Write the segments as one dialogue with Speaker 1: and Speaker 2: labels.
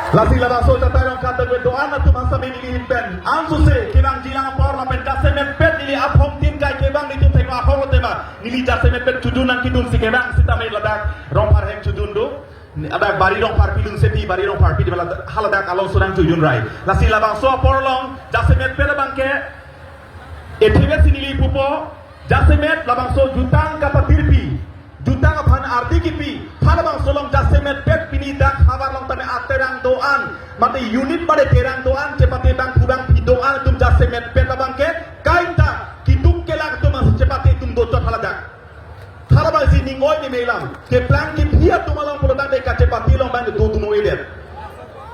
Speaker 1: Lasi laba so ta tayo kata gue doa na tu masa mini pen. Ansu se kirang jilang parlimen jase men pet nili aphom tim kai kebang nitu thema aphom tema. Nili jase men pet tujunan kidun si kebang sita me ladak rong par hem tujun do. Ada bari rong par pilun seti bari rong par pidi bala haladak along surang tujun rai. Lasi laba so porlong jase men pet bangke. Ethebe sinili pupo jase men labang so jutang kata tirpi. Jutang aphan arti kipi halabang solong jasemet pet pini dak habar long tane aterang doan mate unit pada terang doan cepate bang kubang pidoan tum jasemet pet labang ke kaita kituk kelak tum mas cepate tum docot haladak halabang si ningoy ni melang ke plan ki pia tum along pulutang de kacepati long bang tu tu noedet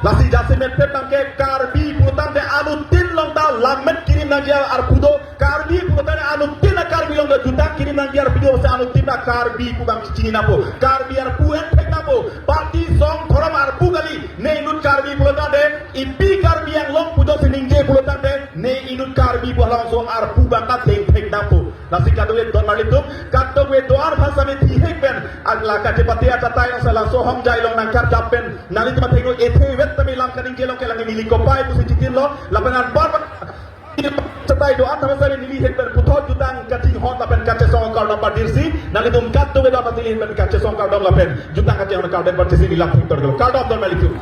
Speaker 1: lasi jasemet pet bang ke karbi pulutang de anutin long ta lamet kirim nang dia arpudo karbi pulutang de anutin karbi long da jutang kirim nang dia arpudo sa anutin karbi kubang cini napo karbi arpu en pek napo pati song thoram arpu gali ne inut karbi pulutang de ipi karbi yang long pudo siningje pulutang de ne inut karbi pulang song arpu bangkat deng pek napo lasi kadwe don malitum kadwe doar bhasa me thihek ben agla ka cepati ata tayong sa lang so hom jai long nangkar japen nali tama tengo ethe wet tami lam kaning gelong kelang ni likopai tu sitin lo lapangan bar setai doa sama saya nili hektar puthot jutang kating hot lapen kace song kar nomor dirsi nali tum kat tu beda patili ben kace song kar dom lapen jutang kace on kar den partisi ni lam hektar kar dom don malitum